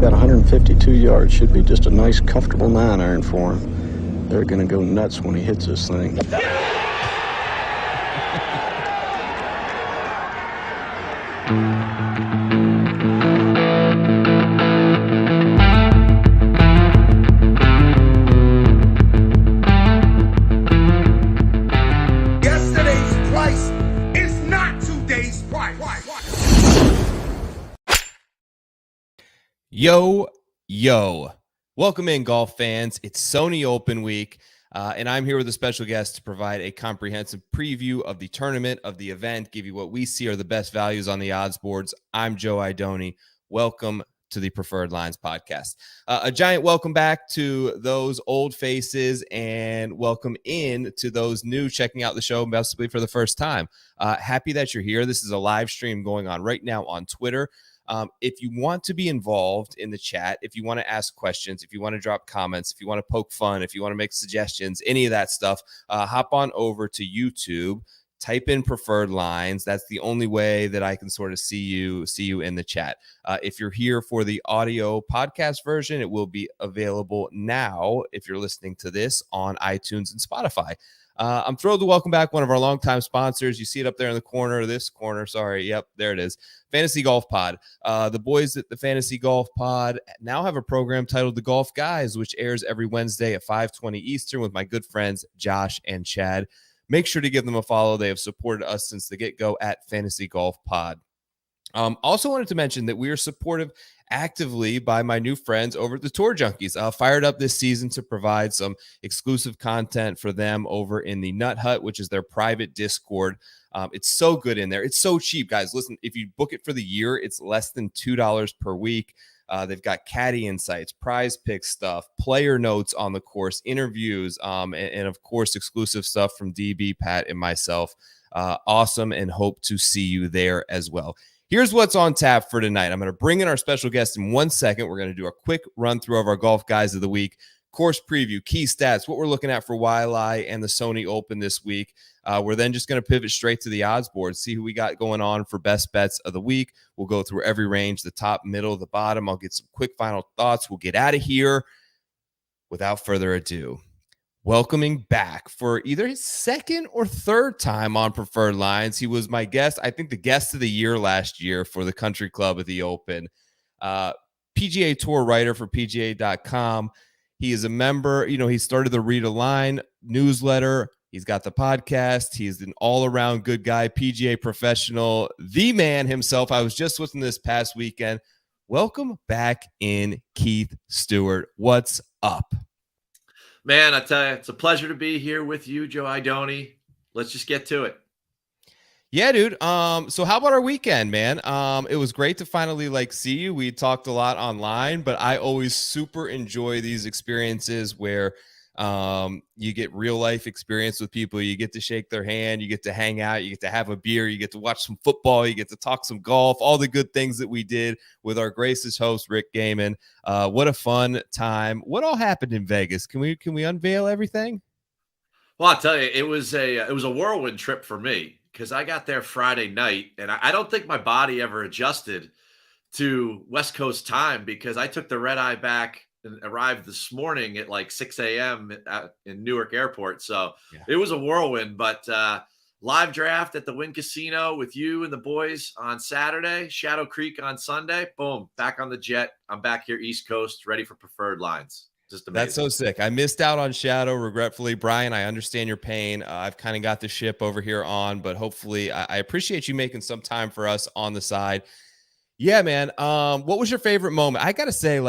That 152 yards should be just a nice, comfortable 9-iron for him. They're going to go nuts when he hits this thing. Yesterday's price is not today's price. Yo. Welcome in, golf fans. It's Sony Open Week, and I'm here with a special guest to provide a comprehensive preview of the tournament, of the event, give you what we see are the best values on the odds boards. I'm Joe Idoni. Welcome to the Preferred Lines podcast. A giant welcome back to those old faces, and welcome in to those new checking out the show possibly for the first time. Happy that you're here. This is a live stream going on right now on Twitter. If you want to be involved in the chat, if you want to ask questions, if you want to drop comments, if you want to poke fun, if you want to make suggestions, any of that stuff, hop on over to YouTube, type in Preferred Lines. That's the only way that I can sort of see you in the chat. If you're here for the audio podcast version, it will be available now if you're listening to this on iTunes and Spotify. I'm thrilled to welcome back one of our longtime sponsors. You see it up there in the corner, Sorry. Yep, there it is. Fantasy Golf Pod. The boys at the Fantasy Golf Pod now have a program titled The Golf Guys, which airs every Wednesday at 5:20 Eastern with my good friends Josh and Chad. Make sure to give them a follow. They have supported us since the get-go at Fantasy Golf Pod. Also wanted to mention that we are supported actively by my new friends over at the Tour Junkies. Fired up this season to provide some exclusive content for them over in the Nut Hut, which is their private Discord. It's so good in there. It's so cheap, guys. Listen, if you book it for the year, it's less than $2 per week. They've got caddy insights, prize pick stuff, player notes on the course, interviews, and of course, exclusive stuff from DB, Pat, and myself. Awesome, and hope to see you there as well. Here's what's on tap for tonight. I'm going to bring in our special guest in 1 second. We're going to do a quick run through of our golf guys of the week, course preview, key stats, what we're looking at for YLI and the Sony Open this week. We're then just going to pivot straight to the odds board, see who we got going on for best bets of the week. We'll go through every range, the top, middle, the bottom. I'll get some quick final thoughts. We'll get out of here. Without further ado, welcoming back for either his second or third time on Preferred Lines. He was my guest, I think the guest of the year last year for the Country Club at the Open. PGA Tour writer for PGA.com. He is a member, he started the Read a Line newsletter. He's got the podcast. He's an all-around good guy, PGA Professional, the man himself. I was just with him this past weekend. Welcome back in, Keith Stewart. What's up? Man, I tell you, it's a pleasure to be here with you, Joe Idoni. Let's just get to it. Yeah, dude. So how about our weekend, man? It was great to finally see you. We talked a lot online, but I always super enjoy these experiences where you get real life experience with people. You get to shake their hand, you get to hang out, you get to have a beer, you get to watch some football, you get to talk some golf, all the good things that we did with our gracious host, Rick Gaiman. What a fun time. What all happened in Vegas? Can we unveil everything? Well, I'll tell you, it was a whirlwind trip for me because I got there Friday night and I don't think my body ever adjusted to West Coast time because I took the red eye back and arrived this morning at 6 a.m. in Newark Airport. So yeah. It was a whirlwind, but live draft at the Wynn Casino with you and the boys on Saturday, Shadow Creek on Sunday. Boom, back on the jet. I'm back here East Coast, ready for Preferred Lines. Just amazing. That's so sick. I missed out on Shadow, regretfully. Brian, I understand your pain. I've kind of got the ship over here on, but hopefully I appreciate you making some time for us on the side. Yeah, man. What was your favorite moment? I got to say,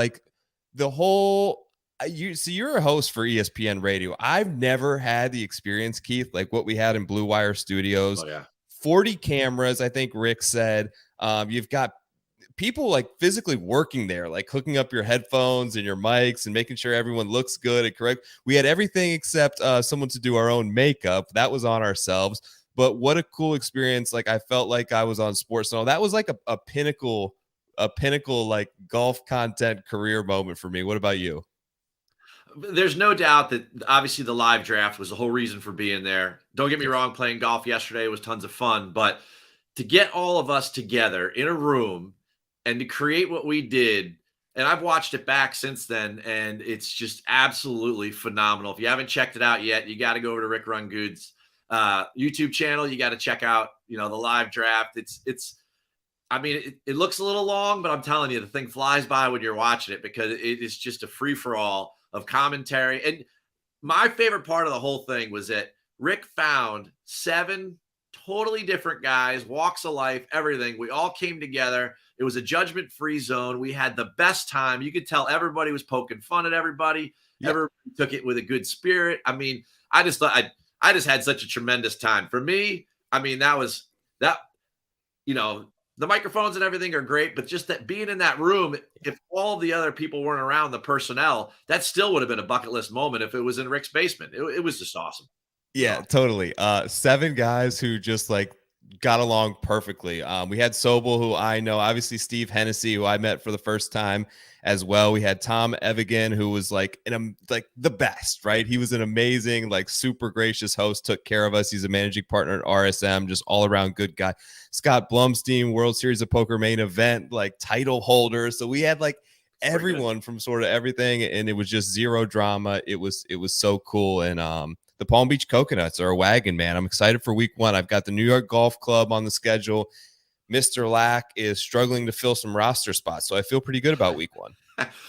the whole you're a host for ESPN Radio. I've never had the experience, Keith, like what we had in Blue Wire Studios. Oh, yeah. 40 cameras, I think Rick said. You've got people physically working there, hooking up your headphones and your mics and making sure everyone looks good and correct. We had everything except someone to do our own makeup. That was on ourselves. But what a cool experience. I felt like I was on SportsCenter. That was a pinnacle golf content career moment for me. What about you? There's no doubt that obviously the live draft was the whole reason for being there. Don't get me wrong, playing golf yesterday was tons of fun, but to get all of us together in a room and to create what we did And I've watched it back since then, and it's just absolutely phenomenal. If you haven't checked it out yet, you got to go over to Rick Rungood's YouTube channel. You got to check out, the live draft. I mean, it looks a little long, but I'm telling you, the thing flies by when you're watching it because it is just a free for all of commentary. And my favorite part of the whole thing was that Rick found 7 totally different guys, walks of life, everything. We all came together. It was a judgment-free zone. We had the best time. You could tell everybody was poking fun at everybody. Yep. Everybody took it with a good spirit. I mean, I just thought I just had such a tremendous time. For me, I mean, that the microphones and everything are great, but just that being in that room, if all the other people weren't around, the personnel, that still would have been a bucket list moment if it was in Rick's basement. It was just awesome. Yeah, totally. 7 guys who just like got along perfectly. We had Sobel, who I know, obviously Steve Hennessy, who I met for the first time as well. We had Tom Evigan, who was like the best, right? He was an amazing, like super gracious host, took care of us. He's a managing partner at RSM, just all around good guy. Scott Blumstein, World Series of Poker main event, like title holder. So we had like everyone from sort of everything, and it was just zero drama. It was so cool. And the Palm Beach Coconuts are a wagon, man. I'm excited for week 1. I've got the New York Golf Club on the schedule. Mr. Lack is struggling to fill some roster spots, so I feel pretty good about week 1.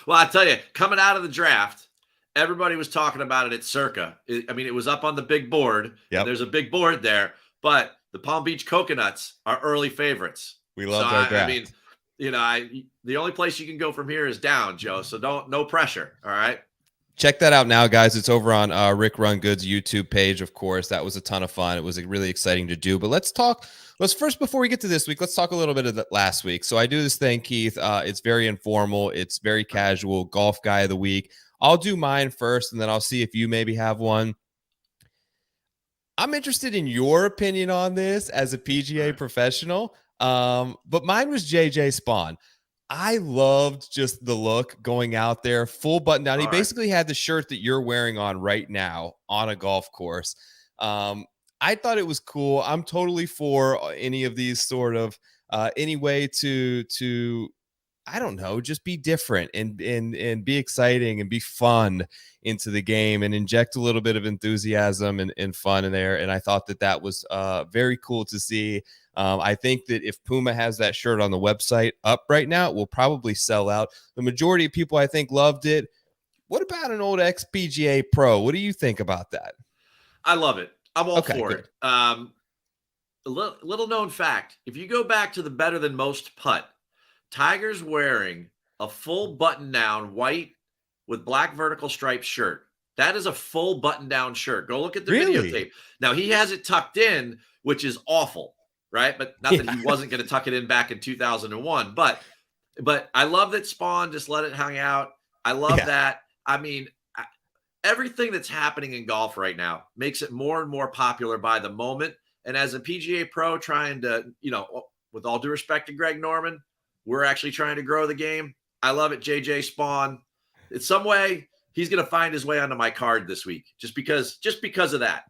Well, I tell you, coming out of the draft, everybody was talking about it at Circa. It was up on the big board. Yep. There's a big board there, but the Palm Beach Coconuts are early favorites. We love our draft. The only place you can go from here is down, Joe. So no pressure. All right. Check that out now, guys. It's over on Rick Rungood's YouTube page, of course. That was a ton of fun. It was really exciting to do. But let's first, before we get to this week, let's talk a little bit of the last week. So I do this thing, Keith. It's very informal. It's very casual. Golf guy of the week. I'll do mine first, and then I'll see if you maybe have one. I'm interested in your opinion on this as a PGA professional. But mine was JJ Spawn. I loved just the look going out there, full button down. He basically had the shirt that you're wearing on right now on a golf course. I thought it was cool. I'm totally for any of these sort of any way to I don't know, just be different and be exciting and be fun into the game and inject a little bit of enthusiasm and fun in there. And I thought that was very cool to see. I think that if Puma has that shirt on the website up right now, it will probably sell out. The majority of people, I think, loved it. What about an old ex-PGA pro? What do you think about that? I love it. I'm all for it. A little known fact, if you go back to the Better Than Most putt, Tiger's wearing a full button-down white with black vertical striped shirt. That is a full button-down shirt. Go look at the videotape. Now, he has it tucked in, which is awful, right? But not that he wasn't going to tuck it in back in 2001. But I love that Spawn just let it hang out. I love that. I mean, everything that's happening in golf right now makes it more and more popular by the moment. And as a PGA pro trying to, with all due respect to Greg Norman, we're actually trying to grow the game. I love it, JJ Spawn. In some way, he's going to find his way onto my card this week just because of that.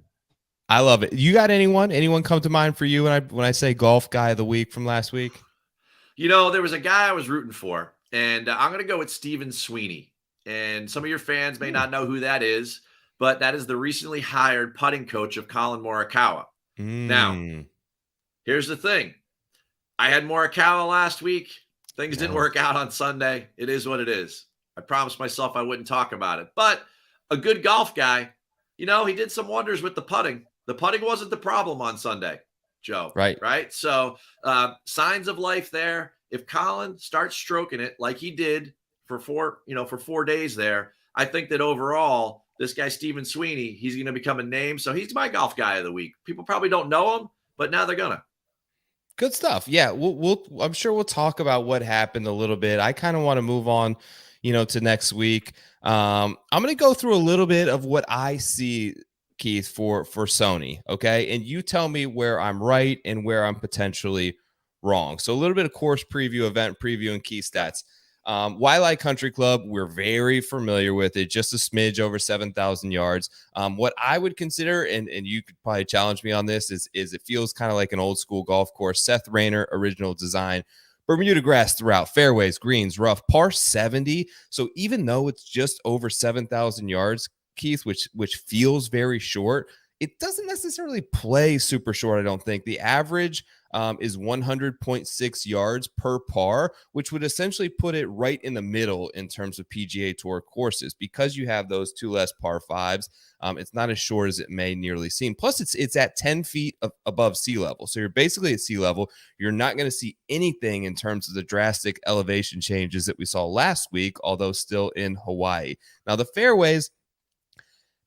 I love it. You got anyone come to mind for you when I say golf guy of the week from last week? There was a guy I was rooting for, and I'm going to go with Stephen Sweeney. And some of your fans may not know who that is, but that is the recently hired putting coach of Colin Morikawa. Now, here's the thing. I had Morikawa last week. Things didn't work out on Sunday. It is what it is. I promised myself I wouldn't talk about it. But a good golf guy, he did some wonders with the putting. The putting wasn't the problem on Sunday, Joe. Right? So signs of life there. If Colin starts stroking it like he did for 4 days there, I think that overall, this guy, Stephen Sweeney, he's going to become a name. So he's my golf guy of the week. People probably don't know him, but now they're going to. Good stuff. Yeah, I'm sure we'll talk about what happened a little bit. I kind of want to move on, to next week. I'm going to go through a little bit of what I see, Keith, for Sony. Okay, and you tell me where I'm right and where I'm potentially wrong. So a little bit of course preview, event preview, and key stats. Waialae Country Club, we're very familiar with it, just a smidge over 7,000 yards. What I would consider, and you could probably challenge me on this, is it feels kind of like an old school golf course. Seth Rayner, original design. Bermuda grass throughout, fairways, greens, rough, par 70. So even though it's just over 7,000 yards, Keith, which feels very short, it doesn't necessarily play super short, I don't think. The average is 100.6 yards per par, which would essentially put it right in the middle in terms of PGA Tour courses. Because you have those two less par fives, it's not as short as it may nearly seem. Plus, it's at 10 feet above sea level. So you're basically at sea level. You're not going to see anything in terms of the drastic elevation changes that we saw last week, although still in Hawaii. Now, the fairways,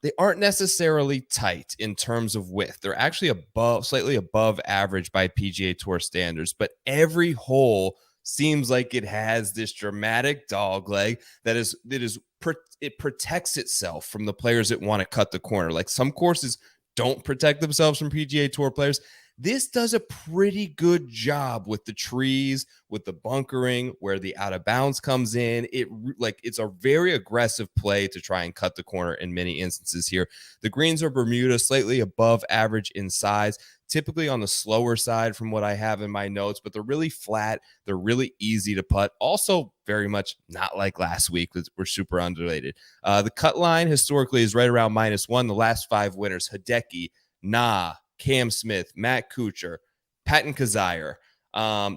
they aren't necessarily tight in terms of width. They're actually slightly above average by PGA Tour standards, but every hole seems like it has this dramatic dog leg it protects itself from the players that want to cut the corner. Like some courses don't protect themselves from PGA Tour players. This does a pretty good job with the trees, with the bunkering, where the out of bounds comes in. It's a very aggressive play to try and cut the corner in many instances here. The greens are Bermuda, slightly above average in size, typically on the slower side from what I have in my notes, but they're really flat. They're really easy to putt. Also very much not like last week, we're super undulated. The cut line historically is right around -1. The last 5 winners, Hideki, Nah, Cam Smith, Matt Kuchar, Patton Kizzire.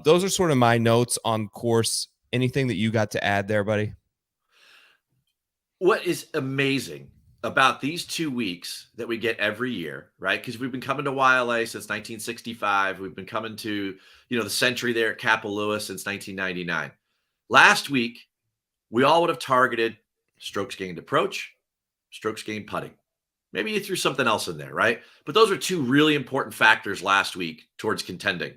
Those are sort of my notes on course. Anything that you got to add there, buddy? What is amazing about these 2 weeks that we get every year, right? Because we've been coming to YLA since 1965. We've been coming to, the Century there at Kapalua since 1999. Last week, we all would have targeted strokes gained approach, strokes gained putting. Maybe you threw something else in there, right? But those are 2 really important factors last week towards contending.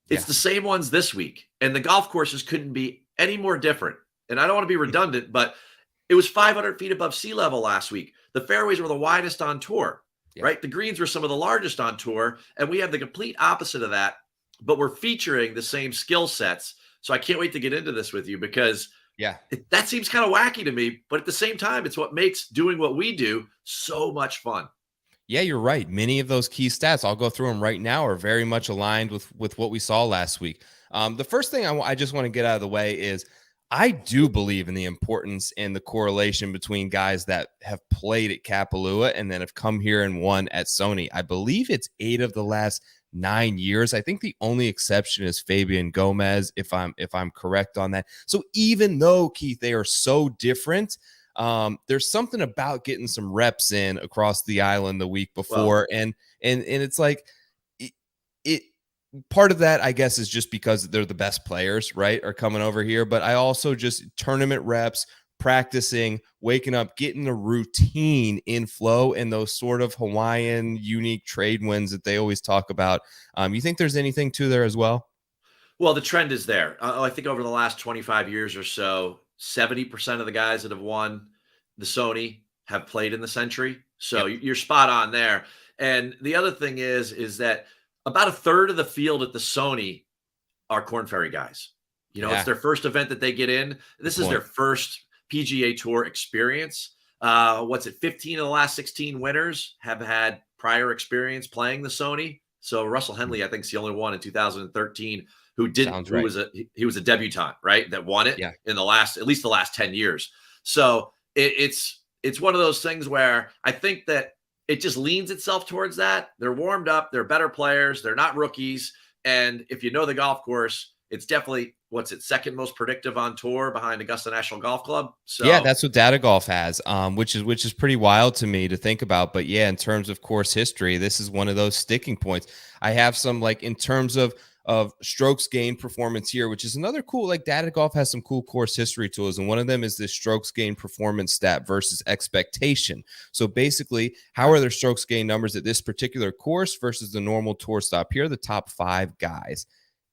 It's the same ones this week, and the golf courses couldn't be any more different. And I don't want to be redundant, but it was 500 feet above sea level last week. The fairways were the widest on tour, right? The greens were some of the largest on tour, and we have the complete opposite of that, but we're featuring the same skill sets. So I can't wait to get into this with you because that seems kind of wacky to me, but at the same time, it's what makes doing what we do so much fun. Yeah, you're right. Many of those key stats, I'll go through them right now, are very much aligned with what we saw last week. The first thing I just want to get out of the way is I do believe in the importance and the correlation between guys that have played at Kapalua and then have come here and won at Sony. I believe it's 8 of the last 9 years. I think the only exception is Fabian Gomez, if I'm correct on that. So even though, Keith, they are so different, there's something about getting some reps in across the island the week before, and it's like it part of that, I guess, is just because they're the best players, right, are coming over here. But I also just tournament reps, practicing, waking up, getting a routine in flow, and those sort of Hawaiian unique trade winds that they always talk about. You think there's anything to there as well? Well, the trend is there. I think over the last 25 years or so, 70% of the guys that have won the Sony have played in the Century. So you're spot on there. And the other thing is that about a third of the field at the Sony are Korn Ferry guys. It's their first event that they get in. This is their first PGA Tour experience. 15 of the last 16 winners have had prior experience playing the Sony. So Russell Henley, I think, is the only one in 2013 who didn't. He was a debutant, right? That won it in at least the last 10 years. So it's one of those things where I think that it just leans itself towards that. They're warmed up. They're better players. They're not rookies. And if you know the golf course, it's definitely second most predictive on tour behind Augusta National Golf Club. So yeah, that's what Data Golf has, which is pretty wild to me to think about. But yeah, in terms of course history, this is one of those sticking points. I have some in terms of strokes gained performance here, which is another cool, Data Golf has some cool course history tools. And one of them is this strokes gained performance stat versus expectation. So basically, how are their strokes gained numbers at this particular course versus the normal tour stop? Here are the top 5 guys: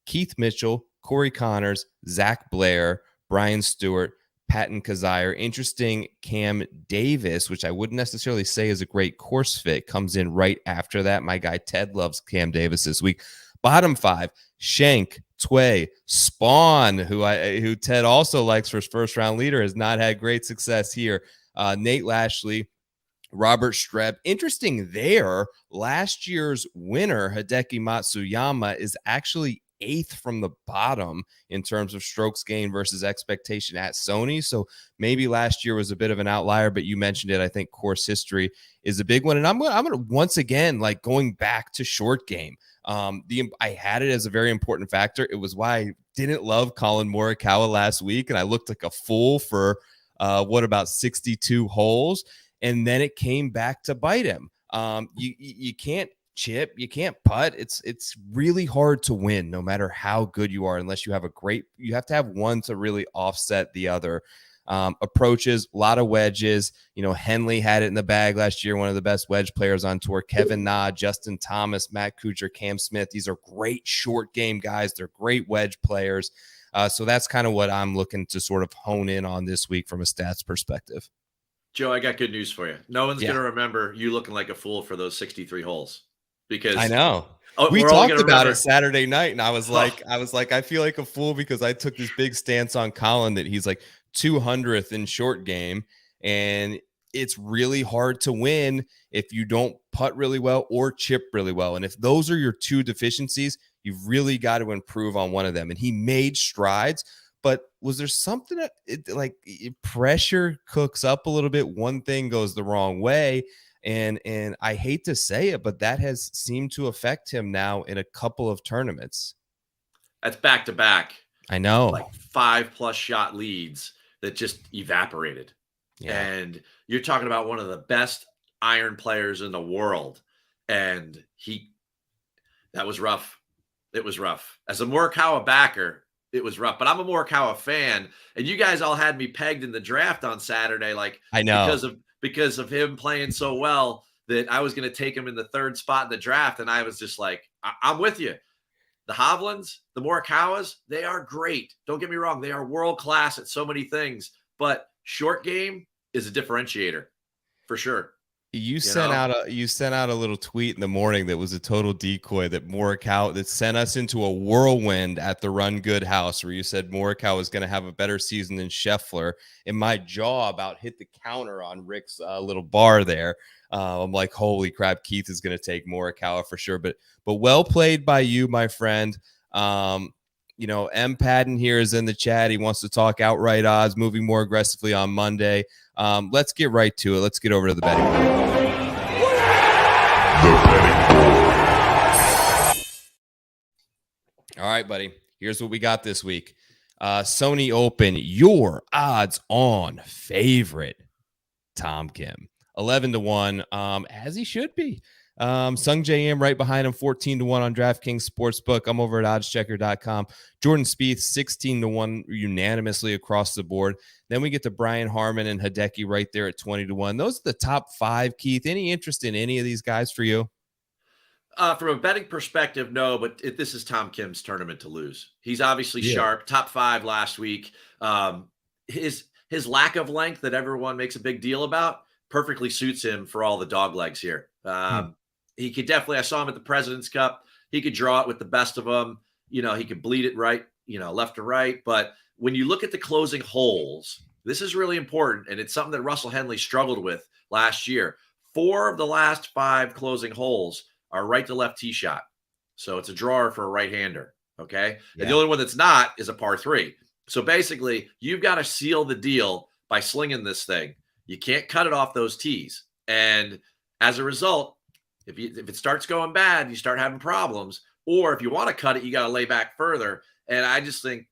Keith Mitchell, Corey Connors, Zach Blair, Brian Stewart, Patton Kizzire. Interesting, Cam Davis, which I wouldn't necessarily say is a great course fit, comes in right after that. My guy Ted loves Cam Davis this week. Bottom 5, Shank, Tway, Spawn, who Ted also likes for his first round leader, has not had great success here. Nate Lashley, Robert Streb. Interesting there, last year's winner, Hideki Matsuyama, is actually 8th from the bottom in terms of strokes gained versus expectation at Sony. So maybe last year was a bit of an outlier, but you mentioned it. I think course history is a big one. And I'm going to once again, like going back to short game. I had it as a very important factor. It was why I didn't love Colin Morikawa last week, and I looked like a fool for about 62 holes, and then it came back to bite him. You can't chip, you can't putt. It's really hard to win, no matter how good you are, unless you have you have to have one to really offset the other. Approaches, a lot of wedges. Henley had it in the bag last year, one of the best wedge players on tour. Kevin Na, Justin Thomas, Matt Kuchar, Cam Smith. These are great short game guys. They're great wedge players. So that's kind of what I'm looking to sort of hone in on this week from a stats perspective. Joe, I got good news for you. No one's going to remember you looking like a fool for those 63 holes, because I know. We talked about it Saturday night, and I was like, I feel like a fool because I took this big stance on Colin that he's like 200th in short game, and it's really hard to win if you don't putt really well or chip really well. And if those are your two deficiencies, you've really got to improve on one of them. And he made strides, but was there something like pressure cooks up a little bit? One thing goes the wrong way. And I hate to say it, but that has seemed to affect him now in a couple of tournaments. That's back to back. I know. Like 5+ shot leads that just evaporated. Yeah. And you're talking about one of the best iron players in the world. And that was rough. It was rough. As a Morikawa backer, it was rough. But I'm a Morikawa fan. And you guys all had me pegged in the draft on Saturday. Like, I know. Because of him playing so well, that I was going to take him in the 3rd spot in the draft. And I was just like, I'm with you. The Hovlands, the Morikawas, they are great. Don't get me wrong. They are world class at so many things, but short game is a differentiator for sure. You sent out a little tweet in the morning that was a total decoy that Morikawa, that sent us into a whirlwind at the Run Good house, where you said Morikawa was going to have a better season than Scheffler, and my jaw about hit the counter on Rick's little bar there. I'm like, holy crap, Keith is going to take Morikawa for sure. But well played by you, my friend. M. Padden here is in the chat. He wants to talk outright odds, moving more aggressively on Monday. Let's get right to it. Let's get over to the betting board. All right, buddy. Here's what we got this week. Sony Open, your odds on favorite, Tom Kim. 11-1, as he should be. Sung J M right behind him, 14-1 on DraftKings Sportsbook. I'm over at oddschecker.com. Jordan Spieth, 16-1 unanimously across the board. Then we get to Brian Harman and Hideki right there at 20-1. Those are the top 5, Keith. Any interest in any of these guys for you? From a betting perspective, no, but this is Tom Kim's tournament to lose. He's obviously sharp, top 5 last week. His lack of length that everyone makes a big deal about perfectly suits him for all the dog legs here. He could definitely, I saw him at the President's Cup. He could draw it with the best of them. He could bleed it right, left to right. But when you look at the closing holes, this is really important. And it's something that Russell Henley struggled with last year. 4 of the last 5 closing holes are right to left tee shot. So it's a drawer for a right-hander. Okay. Yeah. And the only one that's not is a par 3. So basically you've got to seal the deal by slinging this thing. You can't cut it off those tees. And as a result, if it starts going bad, you start having problems. Or if you want to cut it, you got to lay back further. And I just think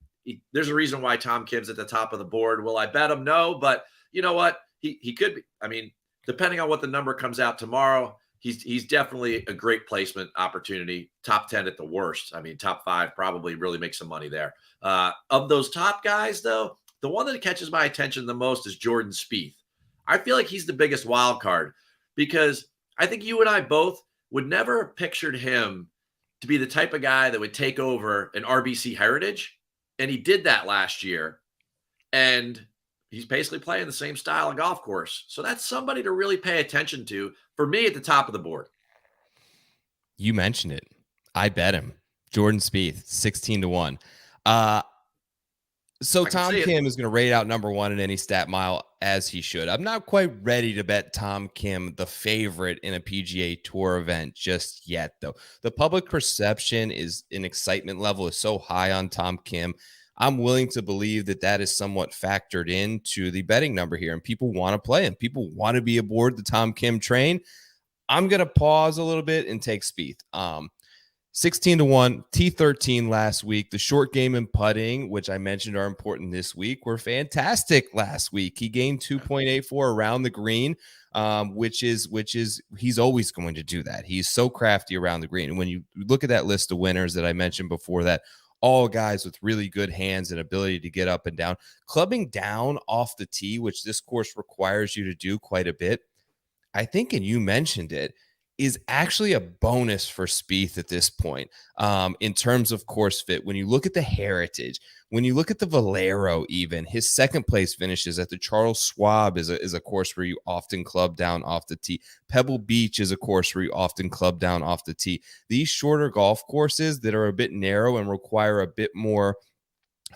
there's a reason why Tom Kim's at the top of the board. Will I bet him? No, but you know what? He could be. I mean, depending on what the number comes out tomorrow, he's definitely a great placement opportunity. Top 10 at the worst. I mean, top 5 probably really makes some money there. Of those top guys, though, the one that catches my attention the most is Jordan Spieth. I feel like he's the biggest wild card because I think you and I both would never have pictured him to be the type of guy that would take over an RBC Heritage. And he did that last year. And he's basically playing the same style of golf course. So that's somebody to really pay attention to for me at the top of the board. You mentioned it. I bet him. Jordan Spieth, 16-1. So I can Tom see it. Kim is going to rate out number one in any stat mile, as he should. I'm not quite ready to bet Tom Kim the favorite in a PGA Tour event just yet, though. The public perception is an excitement level is so high on Tom Kim. I'm willing to believe that that is somewhat factored into the betting number here, and people want to play him. People want to be aboard the Tom Kim train. I'm going to pause a little bit and take Spieth. 16-1, T13 last week. The short game and putting, which I mentioned are important this week, were fantastic last week. He gained 2.84 around the green, which is he's always going to do that. He's so crafty around the green. And when you look at that list of winners that I mentioned before, that all guys with really good hands and ability to get up and down, clubbing down off the tee, which this course requires you to do quite a bit, I think, and you mentioned it, is actually a bonus for Spieth at this point in terms of course fit. When you look at the Heritage, when you look at the Valero, even his second place finishes at the Charles Schwab is a course where you often club down off the tee. Pebble Beach is a course where you often club down off the tee. These shorter golf courses that are a bit narrow and require a bit more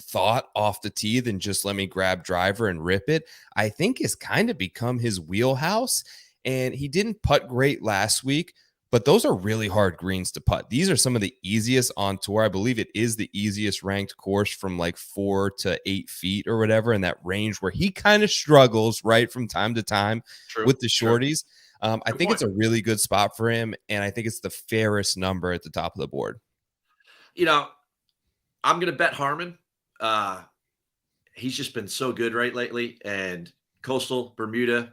thought off the tee than just let me grab driver and rip it, I think has kind of become his wheelhouse. And he didn't putt great last week, but those are really hard greens to putt. These are some of the easiest on tour. I believe it is the easiest ranked course from like 4 to 8 feet or whatever in that range where he kind of struggles right from time to time with the shorties. I think it's a really good spot for him, and I think it's the fairest number at the top of the board. You know, I'm going to bet Harmon. He's just been so good lately, and Coastal Bermuda,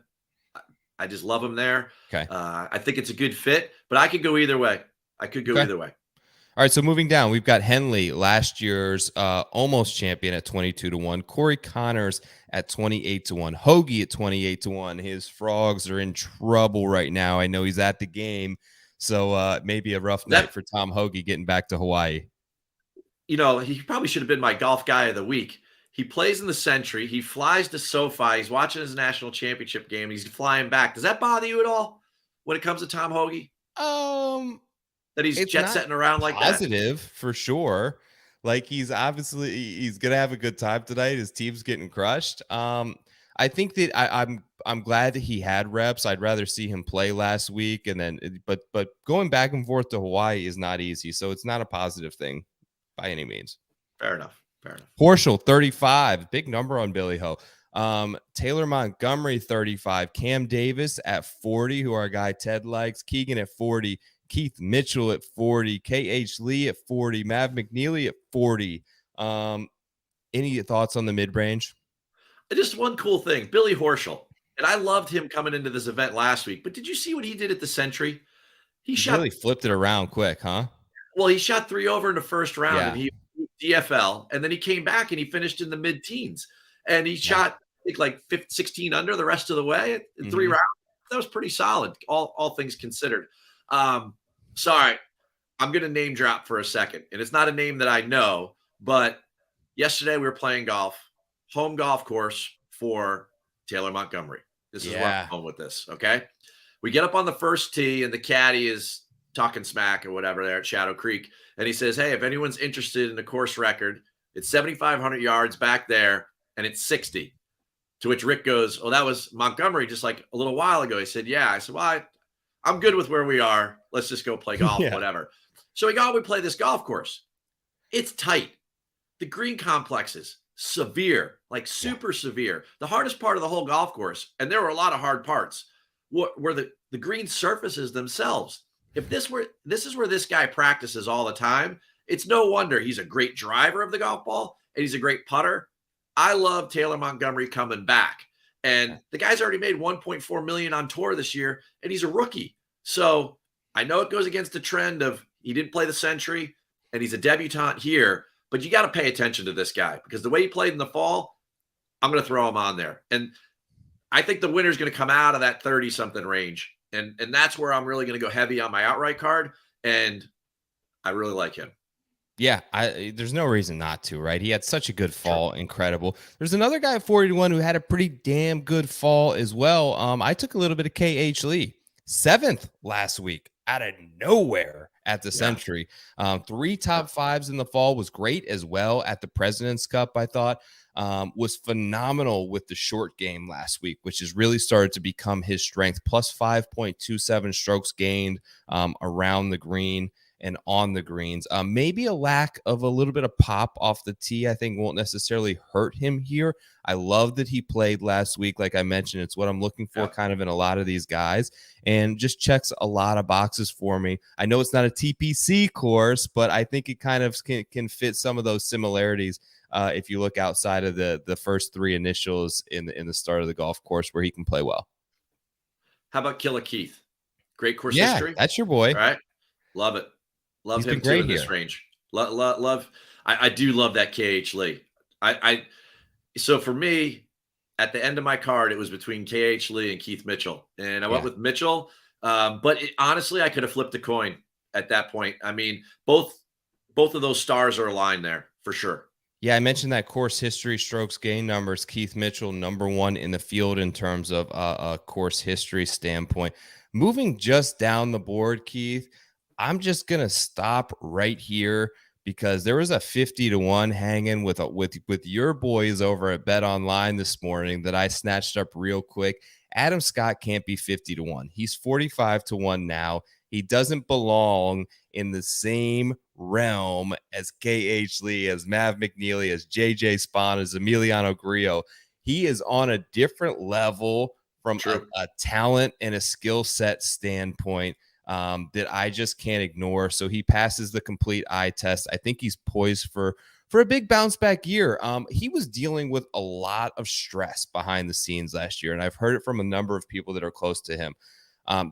I just love him there. Okay. I think it's a good fit, but I could go either way. Either way. All right, so moving down, we've got Henley, last year's almost champion at 22-1. Corey Connors at 28-1. Hoagie at 28-1. His frogs are in trouble right now. I know he's at the game, so maybe a rough night for Tom Hoagie getting back to Hawaii. You know, he probably should have been my golf guy of the week. He plays in the Century. He flies to SoFi. He's watching his national championship game. He's flying back. Does that bother you at all when it comes to Tom Hoagie? That he's jet setting around like that? Positive for sure. Like he's gonna have a good time tonight. His team's getting crushed. I think that I'm glad that he had reps. I'd rather see him play last week, and then but going back and forth to Hawaii is not easy. So it's not a positive thing by any means. Fair enough. Horschel, 35, big number on Billy Ho. Taylor Montgomery, 35. Cam Davis at 40, who our guy Ted likes. Keegan at 40. Keith Mitchell at 40. KH Lee at 40. Mav McNeely at 40. Any thoughts on the mid-range? Just one cool thing, Billy Horschel. And I loved him coming into this event last week. But did you see what he did at the Century? He really flipped it around quick, huh? Well, he shot 3 over in the first round, Yeah. and he DFL, and then he came back and he finished in the mid-teens, and he shot, I think, like 16 under the rest of the way in 3 rounds. That was pretty solid, all things considered. Sorry, I'm going to name drop for a second, and it's not a name that I know, but yesterday we were playing golf, home golf course for Taylor Montgomery. This is where I'm going with this, okay? We get up on the first tee, and the caddy is talking smack or whatever there at Shadow Creek. And he says, hey, if anyone's interested in the course record, it's 7,500 yards back there, and it's 60. To which Rick goes, oh, that was Montgomery just like a little while ago. He said, yeah. I said, well, I'm good with where we are. Let's just go play golf, whatever. So we play this golf course. It's tight. The green complex is severe, like super severe. The hardest part of the whole golf course, and there were a lot of hard parts, were the green surfaces themselves. If this is where this guy practices all the time, it's no wonder he's a great driver of the golf ball and he's a great putter. I love Taylor Montgomery coming back, and the guy's already made $1.4 million on tour this year, and he's a rookie. So I know it goes against the trend of he didn't play the Century and he's a debutant here, but you got to pay attention to this guy because the way he played in the fall, I'm going to throw him on there. And I think the winner's going to come out of that 30-something range. And that's where I'm really going to go heavy on my outright card. And I really like him. Yeah, there's no reason not to, right? He had such a good fall. Incredible. There's another guy at 41 who had a pretty damn good fall as well. I took a little bit of KH Lee. 7th last week out of nowhere at the Yeah. Century. 3 top fives in the fall was great as well at the President's Cup, I thought. Was phenomenal with the short game last week, which has really started to become his strength. Plus 5.27 strokes gained around the green and on the greens. Maybe a lack of a little bit of pop off the tee, I think, won't necessarily hurt him here. I love that he played last week. Like I mentioned, it's what I'm looking for kind of in a lot of these guys, and just checks a lot of boxes for me. I know it's not a TPC course, but I think it kind of can fit some of those similarities if you look outside of the first 3 initials in the start of the golf course where he can play well. How about Killer Keith? Great course Yeah, history. that's your boy. All right. Love it. Love He's him been too great in this here. range. Love. I do love that KH Lee. So for me, at the end of my card, it was between KH Lee and Keith Mitchell, and I went with Mitchell. But honestly, I could have flipped a coin at that point. I mean, both of those stars are aligned there for sure. Yeah, I mentioned that course history, strokes gain numbers. Keith Mitchell, number 1 in the field in terms of a course history standpoint. Moving just down the board, Keith, I'm just gonna stop right here because there was a 50-1 hanging with your boys over at Bet Online this morning that I snatched up real quick. Adam Scott can't be 50-1. He's 45-1 now. He doesn't belong in the same realm as KH Lee, as Mav McNeely, as JJ Spahn, as Emiliano Grillo. He is on a different level from a talent and a skill set standpoint that I just can't ignore. So he passes the complete eye test. I think he's poised for a big bounce back year. He was dealing with a lot of stress behind the scenes last year, and I've heard it from a number of people that are close to him.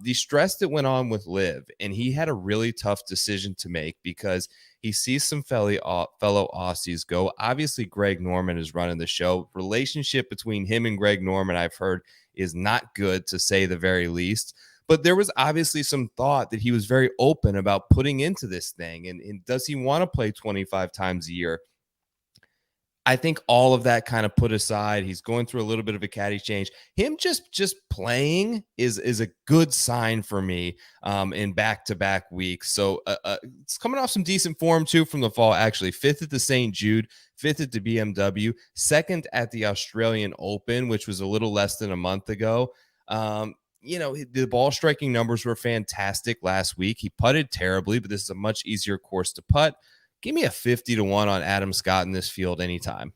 The stress that went on with Liv, and he had a really tough decision to make because he sees some fellow Aussies go. Obviously, Greg Norman is running the show. Relationship between him and Greg Norman, I've heard, is not good, to say the very least. But there was obviously some thought that he was very open about putting into this thing. And does he want to play 25 times a year? I think all of that kind of put aside, he's going through a little bit of a caddy change. Him just playing is a good sign for me in back-to-back weeks. So it's coming off some decent form too from the fall, actually. 5th at the St. Jude, 5th at the BMW, 2nd at the Australian Open, which was a little less than a month ago. The ball striking numbers were fantastic last week. He putted terribly, but this is a much easier course to putt. Give me a 50-1 on Adam Scott in this field anytime.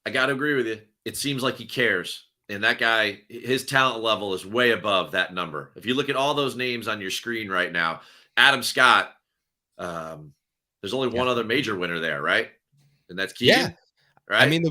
I got to agree with you. It seems like he cares. And that guy, his talent level is way above that number. If you look at all those names on your screen right now, Adam Scott, there's only one other major winner there, right? And that's Keegan. Yeah. Right? I mean,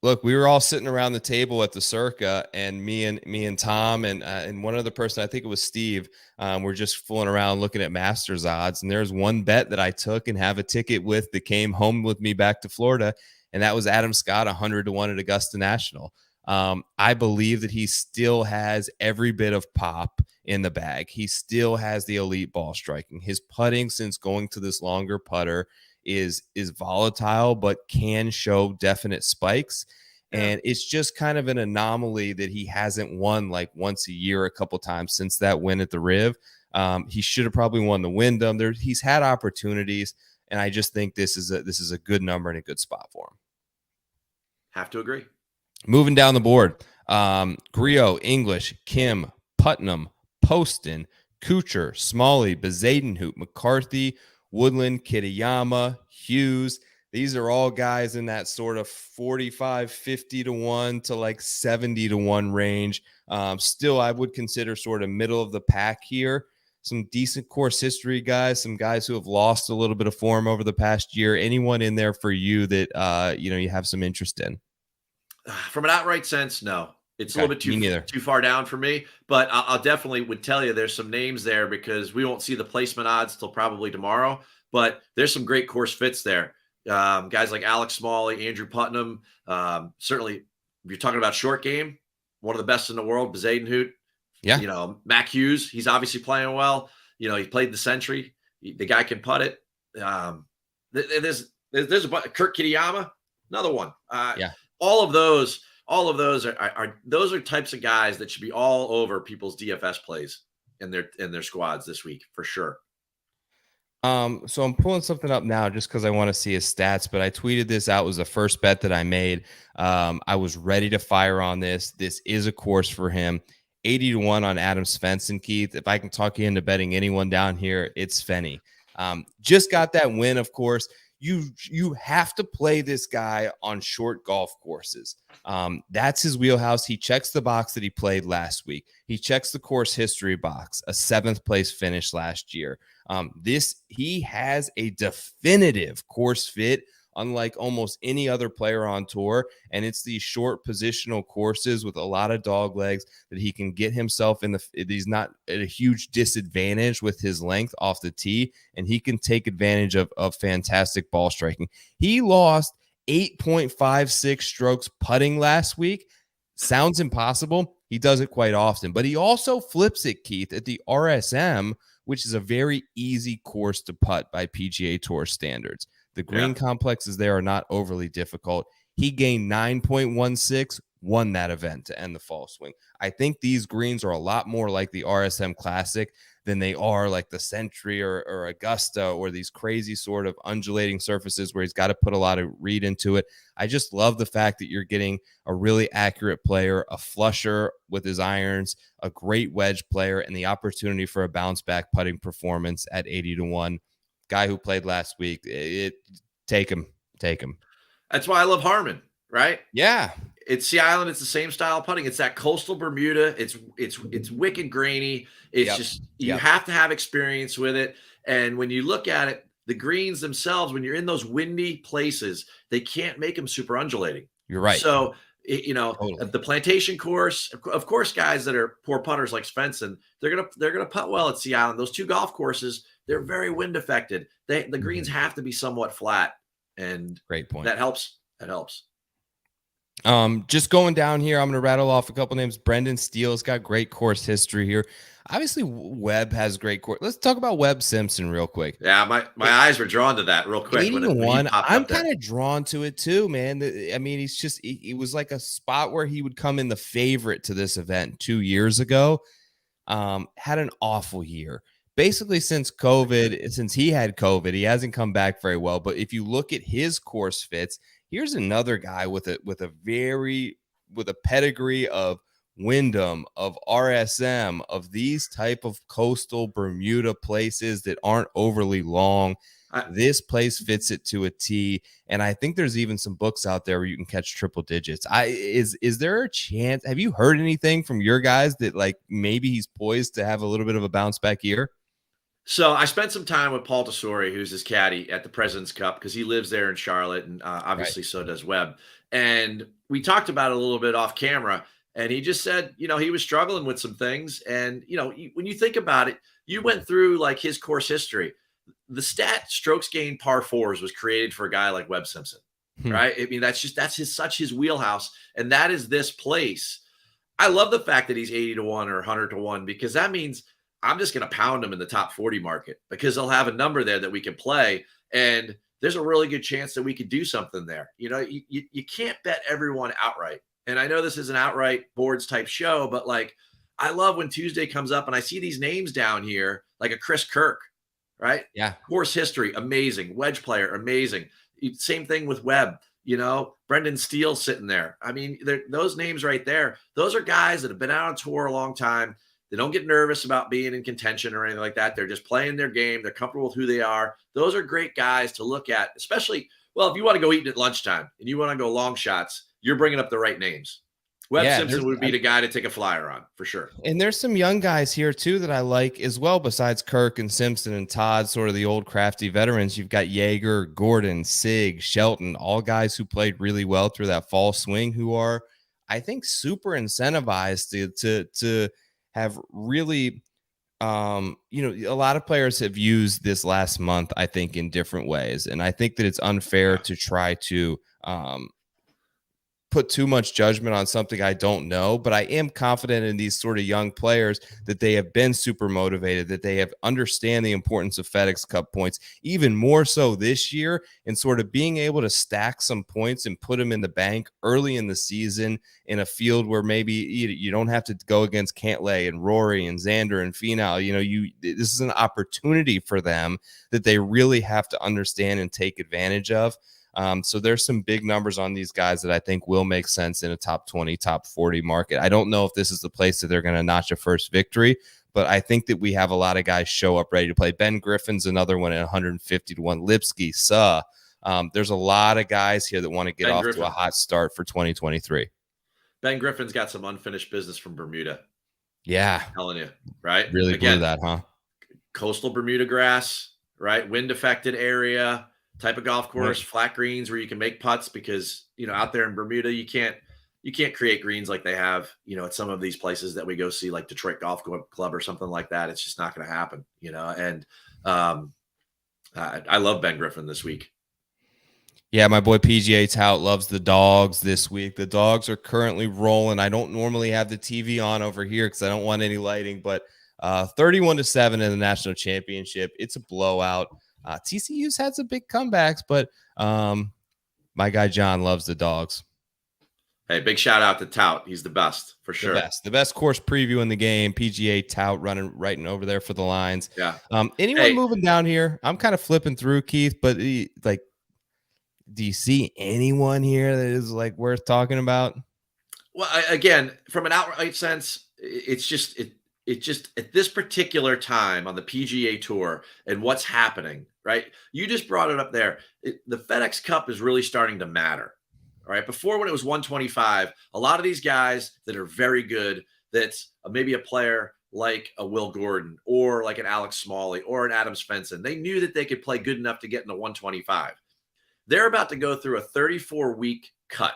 look, we were all sitting around the table at the Circa, and me and Tom and one other person, I think it was Steve, we're just fooling around looking at Masters odds. And there's one bet that I took and have a ticket with that came home with me back to Florida, and that was Adam Scott 100-1 at Augusta National. I believe that he still has every bit of pop in the bag. He still has the elite ball striking. His putting, since going to this longer putter, is volatile, but can show definite spikes. And it's just kind of an anomaly that he hasn't won like once a year, a couple times since that win at the Riv. He should have probably won the Wyndham. He's had opportunities, and I just think this is a good number and a good spot for him. Have to agree. Moving down the board, Grillo, English, Kim, Putnam, Poston, Kuchar, Smalley, Bezadenhout, McCarthy, Woodland, Kitayama, Hughes. These are all guys in that sort of 45-50-1 to like 70-1 range. Still, I would consider sort of middle of the pack here. Some decent course history guys, some guys who have lost a little bit of form over the past year. Anyone in there for you that you have some interest in? From an outright sense, no. It's Okay, a little bit too far down for me, but I'll definitely would tell you there's some names there because we won't see the placement odds till probably tomorrow, but there's some great course fits there. Guys like Alex Smalley, Andrew Putnam, certainly if you're talking about short game, one of the best in the world, Bezadenhout. Yeah. Mac Hughes, he's obviously playing well. He played the Century. The guy can putt it. There's a Kurt Kitayama, another one. All of those are those are types of guys that should be all over people's DFS plays. in their squads this week for sure. So I'm pulling something up now just because I want to see his stats, but I tweeted this out. It was the first bet that I made. I was ready to fire on this. This is a course for him. 80-1 on Adam Svensson, Keith. If I can talk you into betting anyone down here, it's Fenny. Just got that win, of course. You have to play this guy on short golf courses. That's his wheelhouse. He checks the box that he played last week. He checks the course history box, a 7th place finish last year. He has a definitive course fit, unlike almost any other player on tour. And it's these short positional courses with a lot of dog legs that he can get himself in he's not at a huge disadvantage with his length off the tee, and he can take advantage of fantastic ball striking. He lost 8.56 strokes putting last week. Sounds impossible. He does it quite often, but he also flips it, Keith, at the RSM, which is a very easy course to putt by PGA Tour standards. The green complexes there are not overly difficult. He gained 9.16, won that event to end the fall swing. I think these greens are a lot more like the RSM Classic than they are like the Century or Augusta or these crazy sort of undulating surfaces where he's got to put a lot of read into it. I just love the fact that you're getting a really accurate player, a flusher with his irons, a great wedge player, and the opportunity for a bounce back putting performance at 80-1. Guy who played last week, take him. That's why I love Harmon, right? Yeah. It's Sea Island. It's the same style of putting. It's that coastal Bermuda. It's wicked grainy. It's just you have to have experience with it. And when you look at it, the greens themselves, when you're in those windy places, they can't make them super undulating. You're right. So the plantation course, of course, guys that are poor putters like Svensson, they're gonna putt well at Sea Island. Those two golf courses, they're very wind affected. The greens have to be somewhat flat, and great point. That helps. That helps. Just going down here, I'm going to rattle off a couple names. Brendan Steele's got great course history here. Obviously, Webb has great course. Let's talk about Webb Simpson real quick. Yeah, my eyes were drawn to that real quick. 81, I'm kind of drawn to it too, man. I mean, it was like a spot where he would come in the favorite to this event 2 years ago. Had an awful year. Basically, since he had COVID, he hasn't come back very well. But if you look at his course fits, here's another guy with a pedigree of Wyndham, of RSM, of these type of coastal Bermuda places that aren't overly long. This place fits it to a T, and I think there's even some books out there where you can catch triple digits. Is there a chance? Have you heard anything from your guys that like maybe he's poised to have a little bit of a bounce back year? So I spent some time with Paul Tesori, who's his caddy at the President's Cup, because he lives there in Charlotte, and obviously so does Webb. And we talked about it a little bit off camera, and he just said, he was struggling with some things. And, when you think about it, you went through like his course history. The stat strokes gained par fours was created for a guy like Webb Simpson, right? I mean, that's his wheelhouse, and that is this place. I love the fact that he's 80-1 or 100-1, because that means I'm just going to pound him in the top 40 market, because they'll have a number there that we can play. And there's a really good chance that we could do something there. You can't bet everyone outright. And I know this is an outright boards type show, but like, I love when Tuesday comes up and I see these names down here, like a Chris Kirk, right? Yeah. Course history, amazing. Wedge player, amazing. Same thing with Webb, Brendan Steele sitting there. I mean, those names right there, those are guys that have been out on tour a long time. They don't get nervous about being in contention or anything like that. They're just playing their game. They're comfortable with who they are. Those are great guys to look at, especially, if you want to go eat at lunchtime and you want to go long shots, you're bringing up the right names. Webb Simpson would be the guy to take a flyer on for sure. And there's some young guys here too that I like as well, besides Kirk and Simpson and Todd, sort of the old crafty veterans. You've got Yeager, Gordon, Sig, Shelton, all guys who played really well through that fall swing, who are, I think, super incentivized to have really, a lot of players have used this last month, I think, in different ways. And I think that it's unfair to try to put too much judgment on something I don't know, but I am confident in these sort of young players that they have been super motivated, that they have understand the importance of FedEx Cup points, even more so this year, and sort of being able to stack some points and put them in the bank early in the season in a field where maybe you don't have to go against Cantlay and Rory and Xander and Finau. This is an opportunity for them that they really have to understand and take advantage of. So there's some big numbers on these guys that I think will make sense in a top 20, top 40 market. I don't know if this is the place that they're going to notch a first victory, but I think that we have a lot of guys show up ready to play. Ben Griffin's another one at 150 to 1. Lipsky, Suh. There's a lot of guys here that want to get off to a hot start for 2023. Ben Griffin's got some unfinished business from Bermuda. Yeah. I'm telling you, right? Really blew that, huh? Coastal Bermuda grass, right? Wind affected area. Type of golf course, right. Flat greens where you can make putts because, out there in Bermuda, you can't create greens like they have, at some of these places that we go see, like Detroit Golf Club or something like that. It's just not going to happen, and I love Ben Griffin this week. Yeah, my boy PGA Tout loves the dogs this week. The dogs are currently rolling. I don't normally have the TV on over here because I don't want any lighting, but 31-7 in the national championship. It's a blowout. TCU's had some big comebacks, but my guy John loves the dogs. Hey, big shout out to Tout. He's the best for sure. The best course preview in the game. PGA Tout right over there for the lines. Yeah. Anyone moving down here? I'm kind of flipping through, Keith, but do you see anyone here that is worth talking about? Well, again, from an outright sense, it's just at this particular time on the PGA Tour and what's happening, right? You just brought it up there. The FedEx Cup is really starting to matter, right? Before, when it was 125, a lot of these guys that are very good, that's maybe a player like a Will Gordon or like an Alex Smalley or an Adam Svensson, they knew that they could play good enough to get into 125. They're about to go through a 34-week cut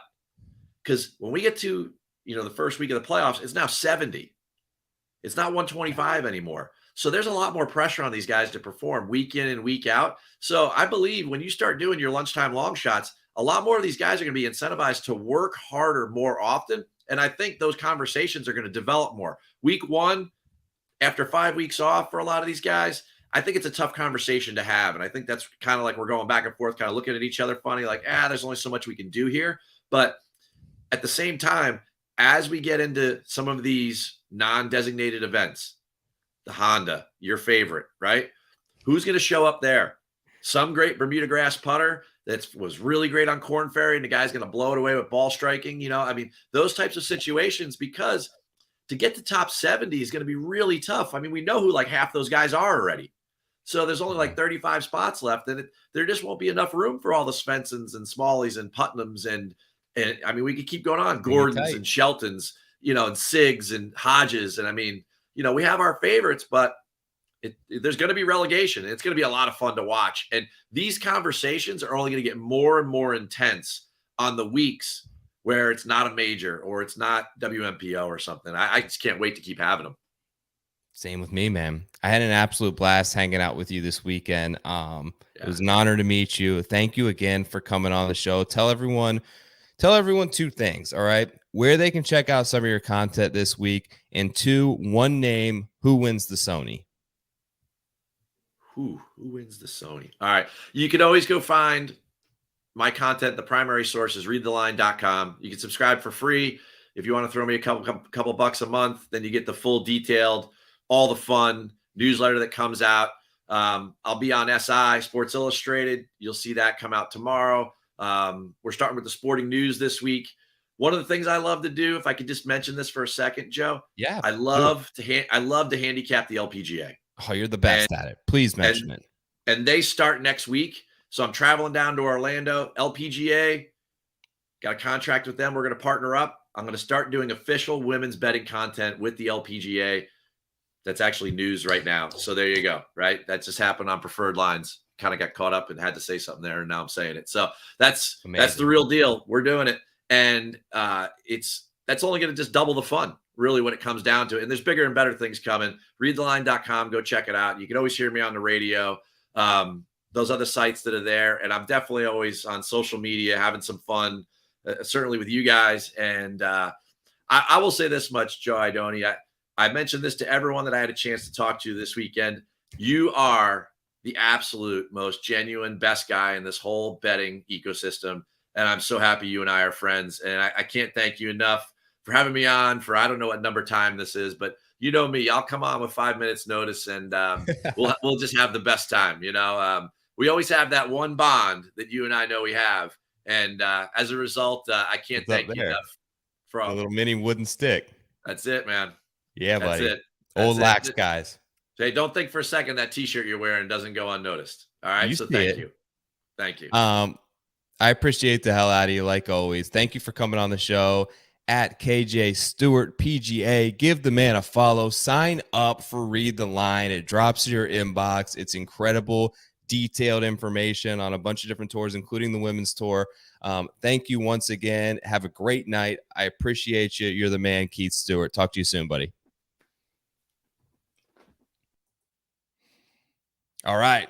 because when we get to, the first week of the playoffs, it's now 70. It's not 125 anymore. So there's a lot more pressure on these guys to perform week in and week out. So I believe when you start doing your lunchtime long shots, a lot more of these guys are going to be incentivized to work harder more often. And I think those conversations are going to develop more. Week one, after 5 weeks off for a lot of these guys, I think it's a tough conversation to have. And I think that's kind of like we're going back and forth, kind of looking at each other funny, like, there's only so much we can do here. But at the same time, as we get into some of these non-designated events, the Honda, your favorite, right? Who's going to show up there? Some great Bermuda grass putter that was really great on Corn Ferry, and the guy's going to blow it away with ball striking. Those types of situations, because to get to top 70 is going to be really tough. We know who half those guys are already. So there's only 35 spots left, and there just won't be enough room for all the Svensons and Smalleys and Putnams and we could keep going on, Gordons and Sheltons, and Siggs and Hodges. And we have our favorites, but there's going to be relegation. It's going to be a lot of fun to watch. And these conversations are only going to get more and more intense on the weeks where it's not a major or it's not WMPO or something. I just can't wait to keep having them. Same with me, man. I had an absolute blast hanging out with you this weekend. It was an honor to meet you. Thank you again for coming on the show. Tell everyone two things, all right? Where they can check out some of your content this week, and two, one name, who wins the Sony? Who wins the Sony? All right. You can always go find my content. The primary source is readtheline.com. You can subscribe for free. If you want to throw me a couple bucks a month, then you get the full detailed, all the fun newsletter that comes out. I'll be on SI, Sports Illustrated. You'll see that come out tomorrow. We're starting with the sporting news this week. One of the things I love to do, if I could just mention this for a second, Joe. Yeah. I love to handicap the LPGA. Oh, you're the best at it. Please mention it. And they start next week. So I'm traveling down to Orlando. LPGA, got a contract with them. We're going to partner up. I'm going to start doing official women's betting content with the LPGA. That's actually news right now. So there you go, right? That just happened on Preferred Lines. Kind of got caught up and had to say something there, and now I'm saying it. So that's the real deal. We're doing it. And that's only going to just double the fun, really, when it comes down to it. And there's bigger and better things coming. Readtheline.com. Go check it out. You can always hear me on the radio. Those other sites that are there. And I'm definitely always on social media having some fun, certainly with you guys. And I will say this much, Joe Idoni. I mentioned this to everyone that I had a chance to talk to this weekend. You are the absolute most genuine, best guy in this whole betting ecosystem. And I'm so happy you and I are friends. And I can't thank you enough for having me on for, I don't know what number time this is, but you know me, I'll come on with 5 minutes notice, and we'll just have the best time. We always have that one bond that you and I know we have. And as a result, I can't thank you enough. A little mini wooden stick. That's it, man. Yeah, That's buddy. it. Old lax guys. Hey, don't think for a second that T-shirt you're wearing doesn't go unnoticed. All right, so thank you. Thank you. I appreciate the hell out of you, like always. Thank you for coming on the show. At KJ Stewart PGA, give the man a follow. Sign up for Read the Line. It drops in your inbox. It's incredible, detailed information on a bunch of different tours, including the women's tour. Thank you once again. Have a great night. I appreciate you. You're the man, Keith Stewart. Talk to you soon, buddy. All right.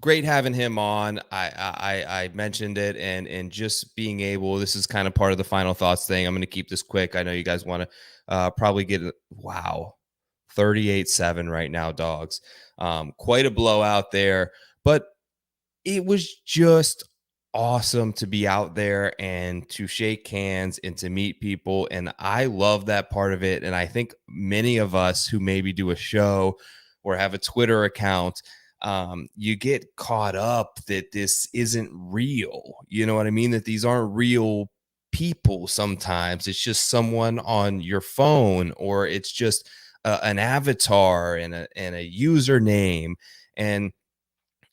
Great having him on. I mentioned it, and just being able, this is kind of part of the final thoughts thing. I'm going to keep this quick. I know you guys want to probably get, 38-7 right now, dogs. Quite a blowout there, but it was just awesome to be out there and to shake hands and to meet people. And I love that part of it. And I think many of us who maybe do a show or have a Twitter account, you get caught up that this isn't real. You know what I mean? That these aren't real people. Sometimes it's just someone on your phone, or it's just an avatar and a username. And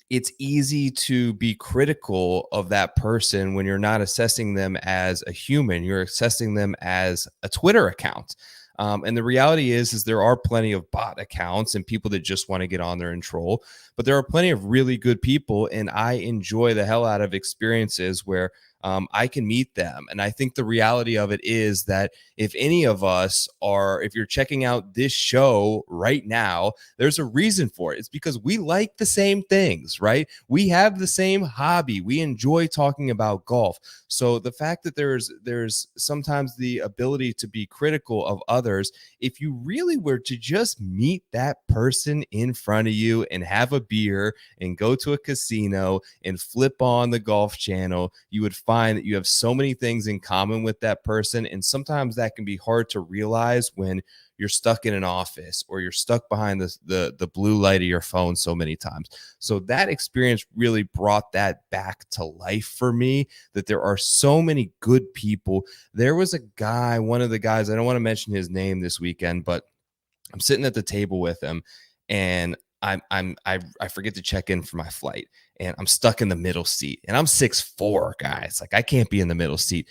it's easy to be critical of that person when you're not assessing them as a human. You're assessing them as a Twitter account. And the reality is there are plenty of bot accounts and people that just want to get on there and troll, but there are plenty of really good people. And I enjoy the hell out of experiences where I can meet them. And I think the reality of it is that if any of us are, if you're checking out this show right now, there's a reason for it. It's because we like the same things, right? We have the same hobby. We enjoy talking about golf. So the fact that there's sometimes the ability to be critical of others, if you really were to just meet that person in front of you and have a beer and go to a casino and flip on the Golf Channel, you would find that you have so many things in common with that person. And sometimes that can be hard to realize when you're stuck in an office or you're stuck behind the blue light of your phone so many times. So that experience really brought that back to life for me, that there are so many good people. There was a guy, one of the guys, I don't want to mention his name this weekend, but I'm sitting at the table with him, and I forget to check in for my flight, and I'm stuck in the middle seat, and I'm 6'4", guys. Like, I can't be in the middle seat.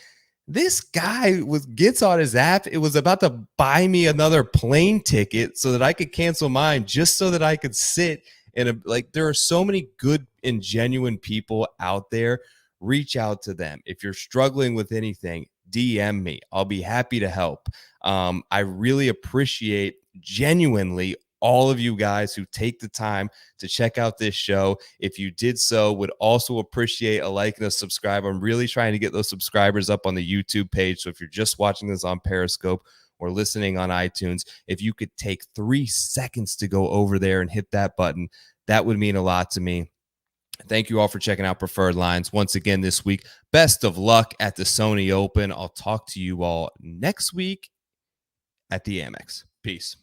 This guy gets on his app. It was about to buy me another plane ticket so that I could cancel mine, just so that I could sit in there are so many good and genuine people out there. Reach out to them. If you're struggling with anything, DM me. I'll be happy to help. I really appreciate genuinely all of you guys who take the time to check out this show. If you did so, would also appreciate a like and a subscribe. I'm really trying to get those subscribers up on the YouTube page. So if you're just watching this on Periscope or listening on iTunes, if you could take 3 seconds to go over there and hit that button, that would mean a lot to me. Thank you all for checking out Preferred Lines once again this week. Best of luck at the Sony Open. I'll talk to you all next week at the Amex. Peace.